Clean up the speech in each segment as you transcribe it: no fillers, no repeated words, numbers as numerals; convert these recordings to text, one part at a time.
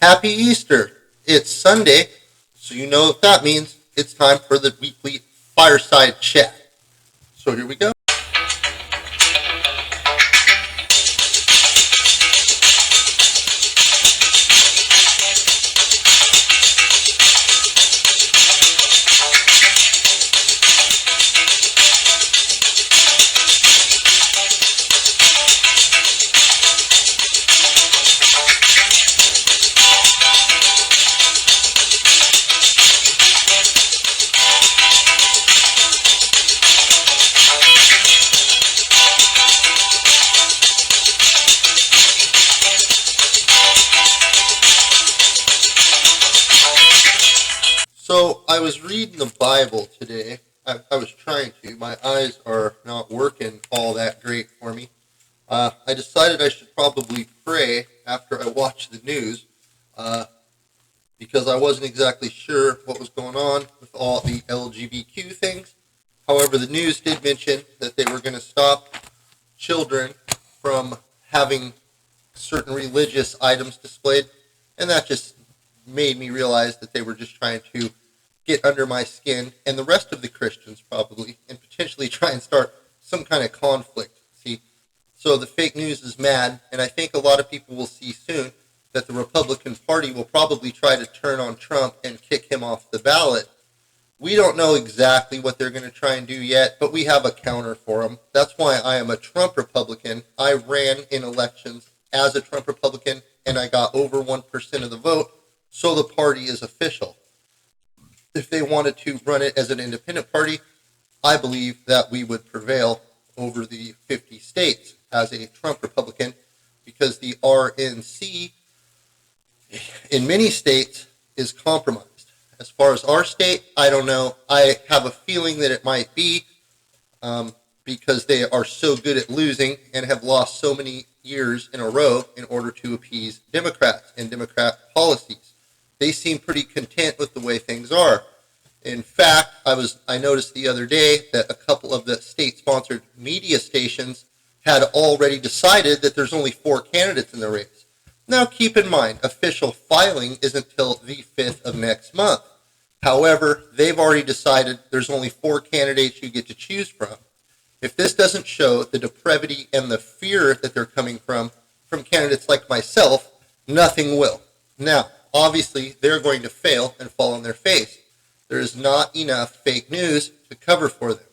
Happy Easter! It's Sunday, so you know what that means. It's time for the weekly Fireside Chat. So here we go. So I was reading the Bible today. I was trying to. My eyes are not working all that great for me. I decided I should probably pray after I watched the news because I wasn't exactly sure what was going on with all the LGBTQ things. However, the news did mention that they were going to stop children from having certain religious items displayed, and that just made me realize that they were just trying to get under my skin and the rest of the Christians probably, and potentially try and start some kind of conflict. See, so the fake news is mad, and I think a lot of people will see soon that the Republican Party will probably try to turn on Trump and kick him off the ballot. We don't know exactly what they're going to try and do yet, but we have a counter for them. That's why I am a Trump Republican. I ran in elections as a Trump Republican, and I got over 1% of the vote, so the party is official. If they wanted to run it as an independent party, I believe that we would prevail over the 50 states as a Trump Republican, because the RNC in many states is compromised. As far as our state, I don't know. I have a feeling that it might be because they are so good at losing and have lost so many years in a row in order to appease Democrats and Democrat policies. They seem pretty content with the way things are. In fact, I noticed the other day that a couple of the state-sponsored media stations had already decided that there's only 4 candidates in the race. Now, keep in mind, official filing isn't until the 5th of next month. However, they've already decided there's only 4 candidates you get to choose from. If this doesn't show the depravity and the fear that they're coming from candidates like myself, nothing will. Now, obviously, they're going to fail and fall on their face. There is not enough fake news to cover for them.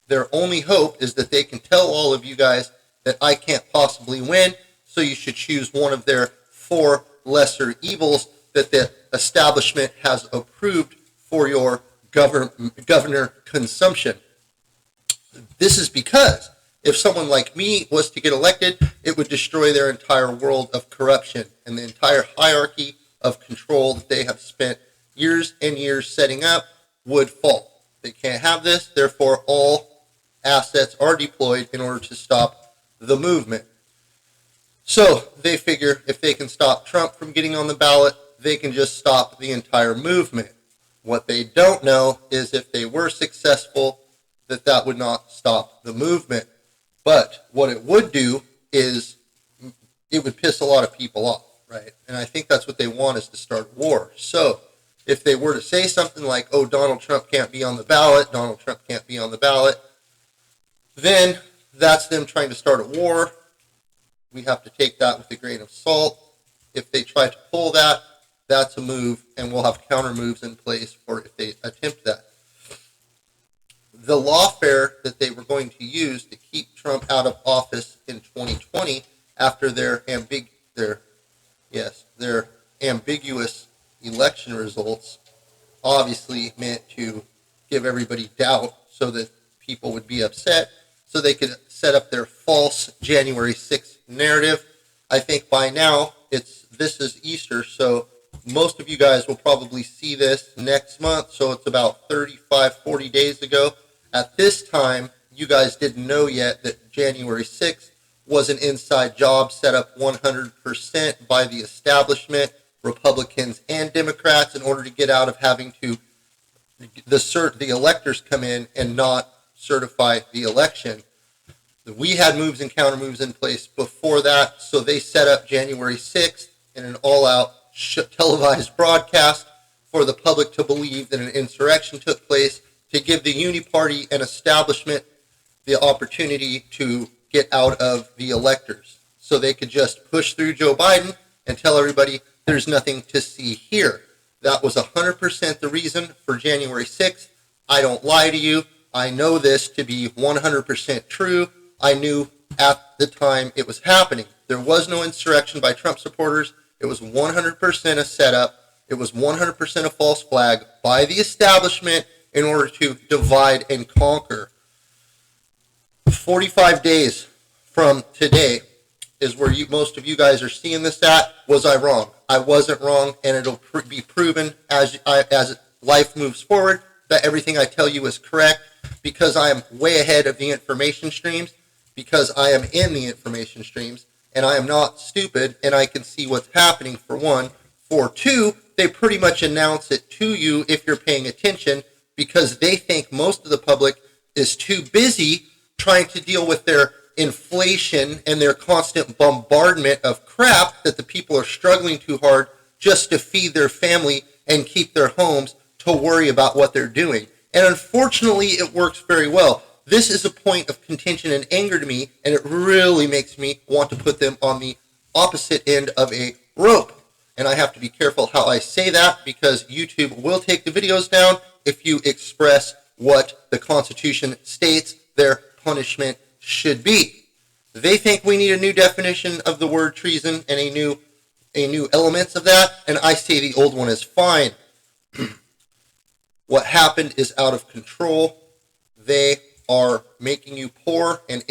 Their only hope is that they can tell all of you guys that I can't possibly win, so you should choose one of their 4 lesser evils that the establishment has approved for your governor consumption. This is because if someone like me was to get elected, it would destroy their entire world of corruption and the entire hierarchy of control that they have spent years and years setting up would fall. They can't have this, therefore all assets are deployed in order to stop the movement. So they figure if they can stop Trump from getting on the ballot, they can just stop the entire movement. What they don't know is if they were successful, that would not stop the movement. But what it would do is it would piss a lot of people off, right? And I think that's what they want, is to start war. So if they were to say something like, oh, Donald Trump can't be on the ballot, Donald Trump can't be on the ballot, then that's them trying to start a war. We have to take that with a grain of salt. If they try to pull that, that's a move, and we'll have counter moves in place for if they attempt that. The lawfare that they were going to use to keep Trump out of office in 2020 after their ambiguous election results obviously meant to give everybody doubt so that people would be upset, so they could set up their false January 6th narrative. I think by now this is Easter, so most of you guys will probably see this next month, so it's about 35, 40 days ago. At this time, you guys didn't know yet that January 6th was an inside job set up 100% by the establishment, Republicans and Democrats, in order to get out of having to the electors come in and not certify the election. We had moves and counter moves in place before that, so they set up January 6th in an all-out televised broadcast for the public to believe that an insurrection took place to give the Uni Party and establishment the opportunity to get out of the electors so they could just push through Joe Biden and tell everybody there's nothing to see here. That was 100% the reason for January 6th. I don't lie to you. I know this to be 100% true. I knew at the time it was happening. There was no insurrection by Trump supporters. It was 100% a setup. It was 100% a false flag by the establishment in order to divide and conquer. 45 days from today is where most of you guys are seeing this at. Was I wrong? I wasn't wrong, and it'll be proven as life moves forward that everything I tell you is correct, because I am way ahead of the information streams, because I am in the information streams, and I am not stupid, and I can see what's happening, for one. For two, they pretty much announce it to you if you're paying attention, because they think most of the public is too busy trying to deal with their inflation and their constant bombardment of crap that the people are struggling too hard just to feed their family and keep their homes to worry about what they're doing. And unfortunately, it works very well. This is a point of contention and anger to me, and it really makes me want to put them on the opposite end of a rope. And I have to be careful how I say that, because YouTube will take the videos down if you express what the Constitution states their punishment should be. They think we need a new definition of the word treason and a new elements of that, and I say the old one is fine. What happened is out of control. They are making you poor and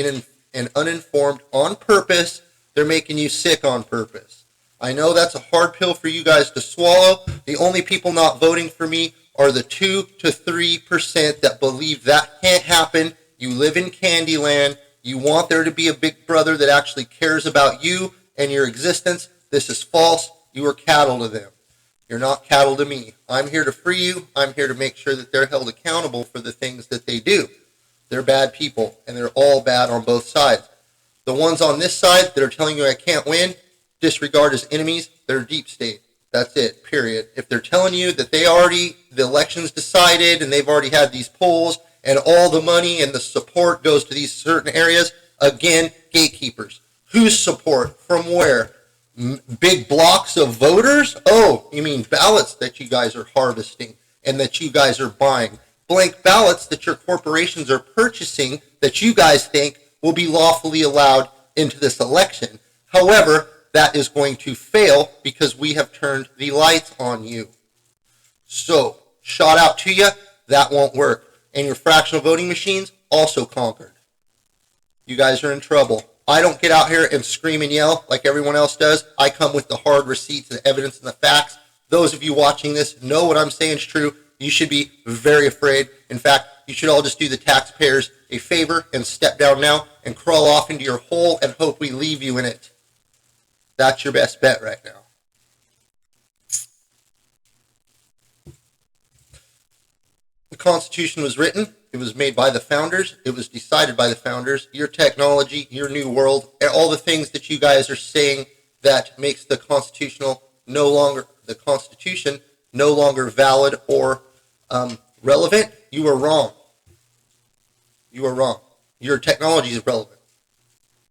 uninformed on purpose. They're making you sick on purpose. I know that's a hard pill for you guys to swallow. The only people not voting for me are the 2 to 3% that believe that can't happen. You live in Candyland. You want there to be a big brother that actually cares about you and your existence. This is false. You are cattle to them. You're not cattle to me. I'm here to free you. I'm here to make sure that they're held accountable for the things that they do. They're bad people, and they're all bad on both sides. The ones on this side that are telling you I can't win, disregard as enemies. They're deep state. That's it, period. If they're telling you that the election's decided and they've already had these polls and all the money and the support goes to these certain areas, again, gatekeepers. Whose support? From where? Big blocks of voters? Oh, you mean ballots that you guys are harvesting and that you guys are buying. Blank ballots that your corporations are purchasing that you guys think will be lawfully allowed into this election. However, that is going to fail because we have turned the lights on you. So, shout out to you, that won't work. And your fractional voting machines also conquered. You guys are in trouble. I don't get out here and scream and yell like everyone else does. I come with the hard receipts, the evidence, and the facts. Those of you watching this know what I'm saying is true. You should be very afraid. In fact, you should all just do the taxpayers a favor and step down now and crawl off into your hole and hope we leave you in it. That's your best bet right now. The Constitution was written. It was made by the founders. It was decided by the founders. Your technology, your new world, all the things that you guys are saying that makes the Constitution no longer valid or relevant, you are wrong. You are wrong. Your technology is irrelevant.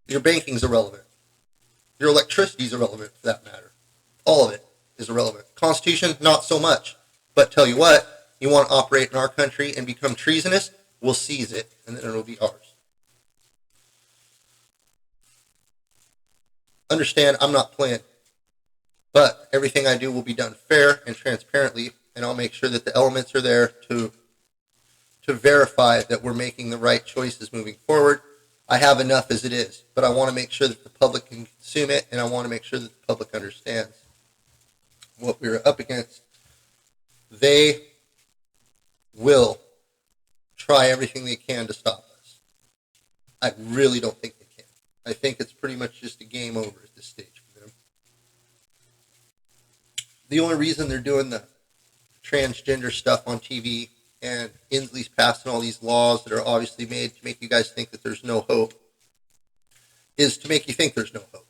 Your banking is irrelevant. Your electricity is irrelevant, for that matter. All of it is irrelevant. Constitution, not so much. But tell you what, you want to operate in our country and become treasonous, we'll seize it, and then it'll be ours. Understand, I'm not playing. But everything I do will be done fair and transparently, and I'll make sure that the elements are there to verify that we're making the right choices moving forward. I have enough as it is, but I want to make sure that the public can consume it, and I want to make sure that the public understands what we're up against. They will try everything they can to stop us. I really don't think they can. I think it's pretty much just a game over at this stage for them. The only reason they're doing the transgender stuff on TV and Inslee's passing all these laws that are obviously made to make you guys think that there's no hope is to make you think there's no hope.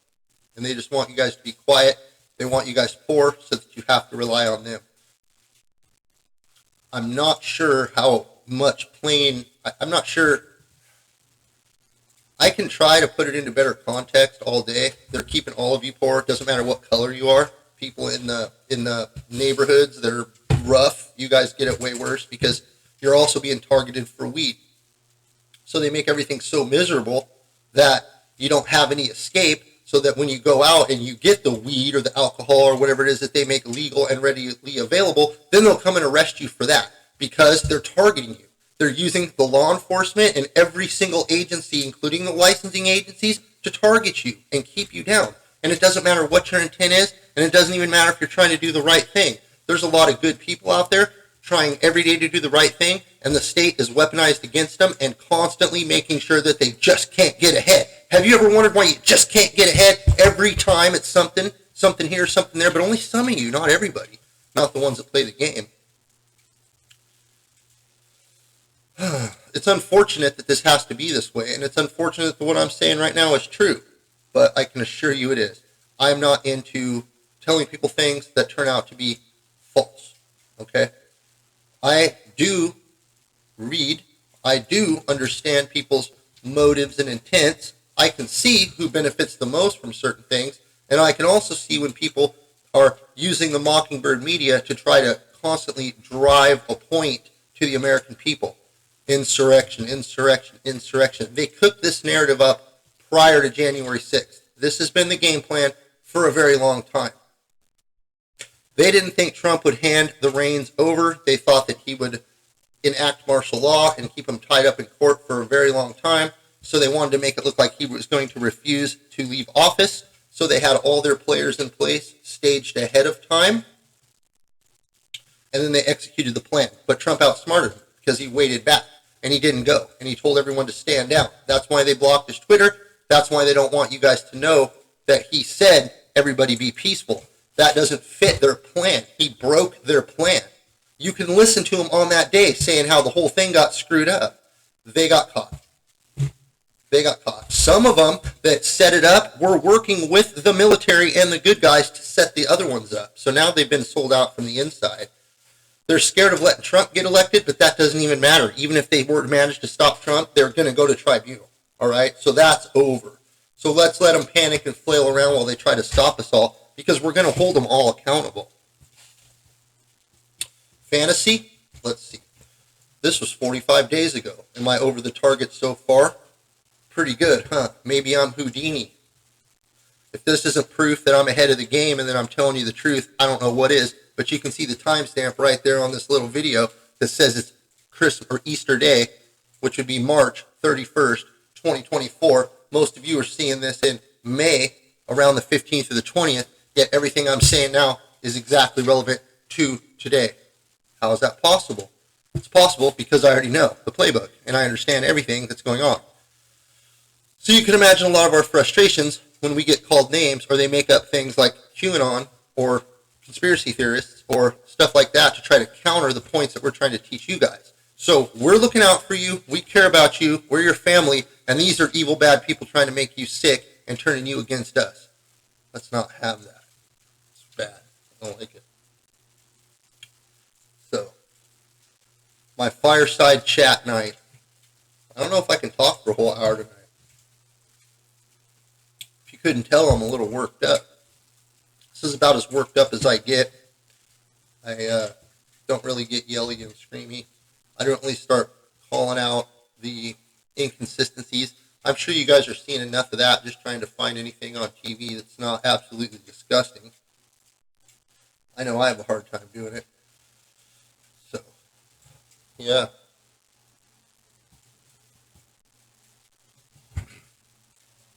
And they just want you guys to be quiet They want you guys poor so that you have to rely on them. I'm not sure how much I'm not sure. I can try to put it into better context all day. They're keeping all of you poor. It doesn't matter what color you are. People in the neighborhoods that are rough, you guys get it way worse because you're also being targeted for weed. So they make everything so miserable that you don't have any escape, so that when you go out and you get the weed or the alcohol or whatever it is that they make legal and readily available, then they'll come and arrest you for that because they're targeting you. They're using the law enforcement and every single agency, including the licensing agencies, to target you and keep you down. And it doesn't matter what your intent is, and it doesn't even matter if you're trying to do the right thing. There's a lot of good people out there trying every day to do the right thing, and the state is weaponized against them and constantly making sure that they just can't get ahead. Have you ever wondered why you just can't get ahead? Every time it's something here, something there, but only some of you, not everybody, not the ones that play the game. It's unfortunate that this has to be this way, and it's unfortunate that what I'm saying right now is true, but I can assure you it is. I'm not into telling people things that turn out to be false, okay? I do read, I do understand people's motives and intents. I can see who benefits the most from certain things, and I can also see when people are using the Mockingbird media to try to constantly drive a point to the American people. Insurrection, insurrection, insurrection. They cooked this narrative up prior to January 6th. This has been the game plan for a very long time. They didn't think Trump would hand the reins over. They thought that he would enact martial law and keep him tied up in court for a very long time. So they wanted to make it look like he was going to refuse to leave office. So they had all their players in place, staged ahead of time. And then they executed the plan. But Trump outsmarted him because he waited back and he didn't go. And he told everyone to stand down. That's why they blocked his Twitter. That's why they don't want you guys to know that he said, everybody be peaceful. That doesn't fit their plan. He broke their plan. You can listen to him on that day saying how the whole thing got screwed up. They got caught. They got caught. Some of them that set it up were working with the military and the good guys to set the other ones up. So now they've been sold out from the inside. They're scared of letting Trump get elected, but that doesn't even matter. Even if they were to manage to stop Trump, they're going to go to tribunal. All right? So that's over. So let's let them panic and flail around while they try to stop us all, because we're going to hold them all accountable. Fantasy? Let's see. This was 45 days ago. Am I over the target so far? Pretty good, huh? Maybe I'm Houdini. If this isn't proof that I'm ahead of the game and that I'm telling you the truth, I don't know what is. But you can see the timestamp right there on this little video that says it's Christmas or Easter Day, which would be March 31st, 2024. Most of you are seeing this in May, around the 15th or the 20th, yet everything I'm saying now is exactly relevant to today. How is that possible? It's possible because I already know the playbook and I understand everything that's going on. So you can imagine a lot of our frustrations when we get called names or they make up things like QAnon or conspiracy theorists or stuff like that to try to counter the points that we're trying to teach you guys. So we're looking out for you. We care about you. We're your family. And these are evil, bad people trying to make you sick and turning you against us. Let's not have that. It's bad. I don't like it. So, my fireside chat night. I don't know if I can talk for a whole hour tonight. If you couldn't tell, I'm a little worked up. This is about as worked up as I get. I don't really get yelly and screamy. I don't really start calling out the inconsistencies. I'm sure you guys are seeing enough of that, just trying to find anything on TV that's not absolutely disgusting. I know I have a hard time doing it. So, yeah.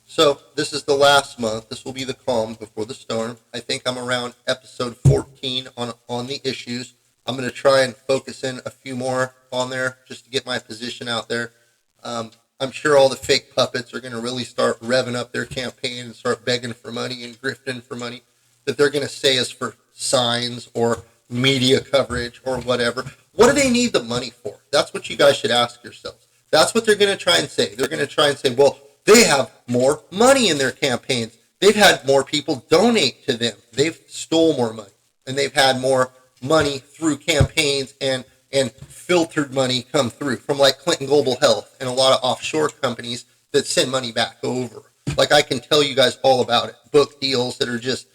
So, this is the last month. This will be the calm before the storm. I think I'm around episode 14 on the issues. I'm going to try and focus in a few more on there just to get my position out there. I'm sure all the fake puppets are going to really start revving up their campaign and start begging for money and grifting for money that they're going to say is for signs or media coverage or whatever. What do they need the money for? That's what you guys should ask yourselves. That's what they're going to try and say. They're going to try and say, well, they have more money in their campaigns. they've had more people donate to them. They've stole more money, and they've had more money through campaigns and filtered money come through from like Clinton Global Health and a lot of offshore companies that send money back over. Like I can tell you guys all about it. Book deals that are just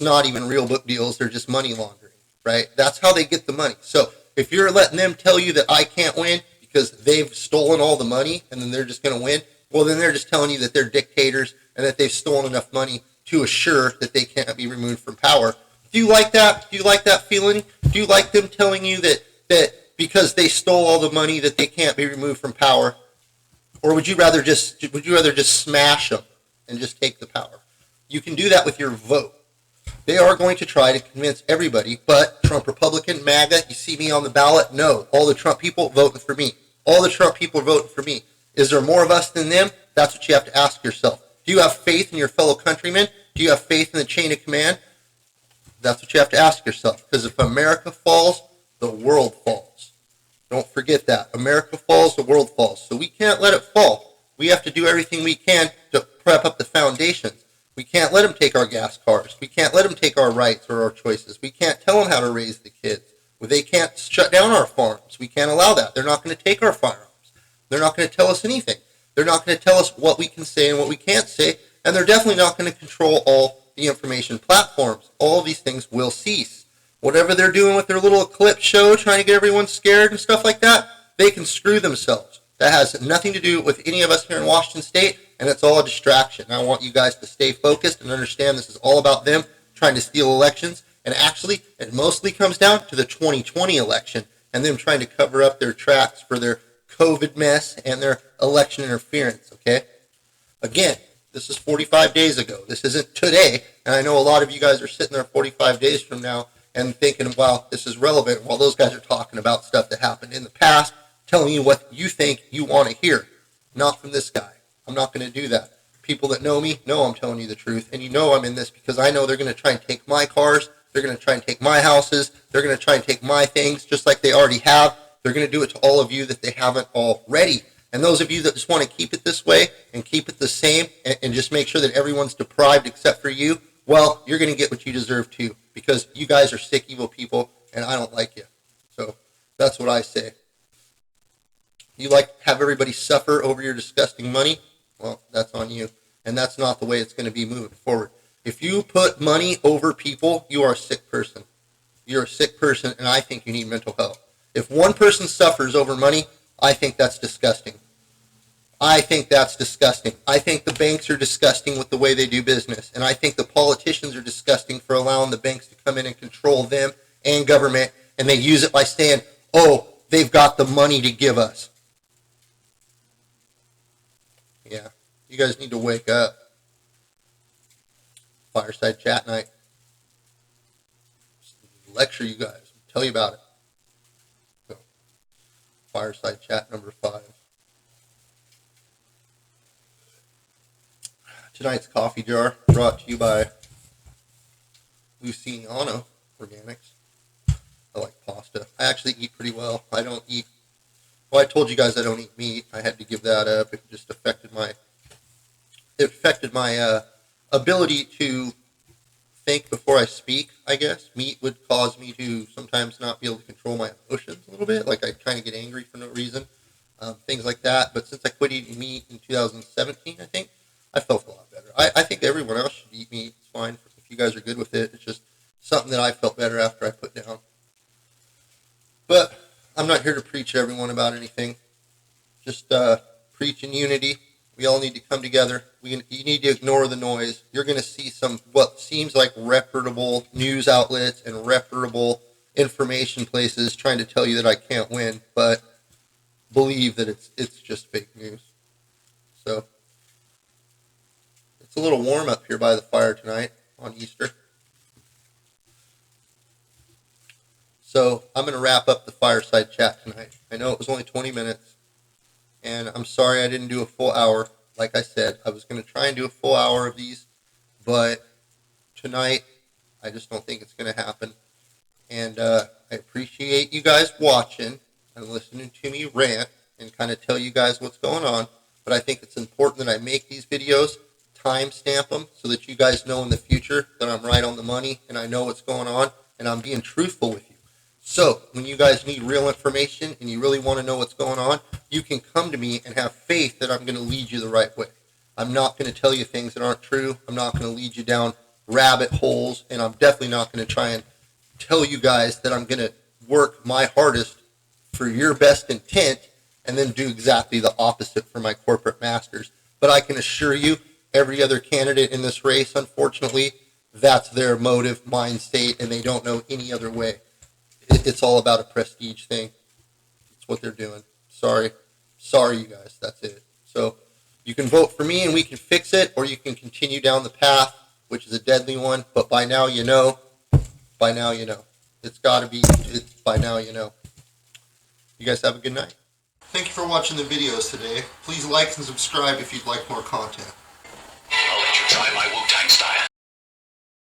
not even real book deals. They're just money laundering, right? That's how they get the money. So if you're letting them tell you that I can't win because they've stolen all the money and then they're just going to win, well, then they're just telling you that they're dictators and that they've stolen enough money to assure that they can't be removed from power. Do you like that? Do you like that feeling? Do you like them telling you that because they stole all the money that they can't be removed from power? Or would you rather just smash them and just take the power? You can do that with your vote. They are going to try to convince everybody, but Trump Republican, MAGA, you see me on the ballot? No. All the Trump people voting for me. All the Trump people are voting for me. Is there more of us than them? That's what you have to ask yourself. Do you have faith in your fellow countrymen? Do you have faith in the chain of command? That's what you have to ask yourself. Because if America falls, the world falls. Don't forget that. America falls, the world falls. So we can't let it fall. We have to do everything we can to prep up the foundations. We can't let them take our gas cars. We can't let them take our rights or our choices. We can't tell them how to raise the kids. They can't shut down our farms. We can't allow that. They're not going to take our firearms. They're not going to tell us anything. They're not going to tell us what we can say and what we can't say. And they're definitely not going to control all the information platforms. All of these things will cease. Whatever they're doing with their little eclipse show, trying to get everyone scared and stuff like that, they can screw themselves. That has nothing to do with any of us here in Washington State, and it's all a distraction. I want you guys to stay focused and understand this is all about them trying to steal elections. And actually, it mostly comes down to the 2020 election and them trying to cover up their tracks for their COVID mess and their election interference, okay? Again, this is 45 days ago. This isn't today. And I know a lot of you guys are sitting there 45 days from now and thinking, wow, this is relevant, while those guys are talking about stuff that happened in the past, telling you what you think you want to hear. Not from this guy. I'm not going to do that. People that know me know I'm telling you the truth. And you know I'm in this because I know they're going to try and take my cars. They're going to try and take my houses. They're going to try and take my things just like they already have. They're going to do it to all of you that they haven't already. And those of you that just want to keep it this way and keep it the same and just make sure that everyone's deprived except for you, well, you're going to get what you deserve too, because you guys are sick, evil people, and I don't like you. So that's what I say. You like to have everybody suffer over your disgusting money? Well, that's on you. And that's not the way it's going to be moving forward. If you put money over people, you are a sick person. You're a sick person, and I think you need mental health. If one person suffers over money, I think that's disgusting. I think that's disgusting. I think the banks are disgusting with the way they do business. And I think the politicians are disgusting for allowing the banks to come in and control them and government. And they use it by saying, oh, they've got the money to give us. Yeah, you guys need to wake up. Fireside chat night. Lecture you guys. Tell you about it. So, fireside chat number 5. Tonight's coffee jar brought to you by Luciano Organics. I like pasta. I actually eat pretty well. I don't eat, well, I told you guys I don't eat meat. I had to give that up. It just affected my ability to think before I speak, I guess. Meat would cause me to sometimes not be able to control my emotions a little bit. Like I kind of get angry for no reason. Things like that. But since I quit eating meat in 2017, I think, I felt a lot better. I think everyone else should eat meat. It's fine if you guys are good with it. It's just something that I felt better after I put down. But I'm not here to preach to everyone about anything. Just preach in unity. We all need to come together. You need to ignore the noise. You're going to see some what seems like reputable news outlets and reputable information places trying to tell you that I can't win, but believe that it's just fake news. So it's a little warm up here by the fire tonight on Easter. So I'm going to wrap up the fireside chat tonight. I know it was only 20 minutes, and I'm sorry I didn't do a full hour. Like I said, I was going to try and do a full hour of these, but tonight I just don't think it's going to happen. And I appreciate you guys watching and listening to me rant and kind of tell you guys what's going on, but I think it's important that I make these videos, timestamp them so that you guys know in the future that I'm right on the money and I know what's going on and I'm being truthful with you. So when you guys need real information and you really want to know what's going on, you can come to me and have faith that I'm going to lead you the right way. I'm not going to tell you things that aren't true. I'm not going to lead you down rabbit holes, and I'm definitely not going to try and tell you guys that I'm going to work my hardest for your best intent and then do exactly the opposite for my corporate masters. But I can assure you, every other candidate in this race, unfortunately, that's their motive, mind state, and they don't know any other way. It's all about a prestige thing. It's what they're doing. Sorry, you guys, that's it. So you can vote for me and we can fix it, or you can continue down the path, which is a deadly one, but by now you know. By now you know. It's by now you know. You guys have a good night. Thank you for watching the videos today. Please like and subscribe if you'd like more content.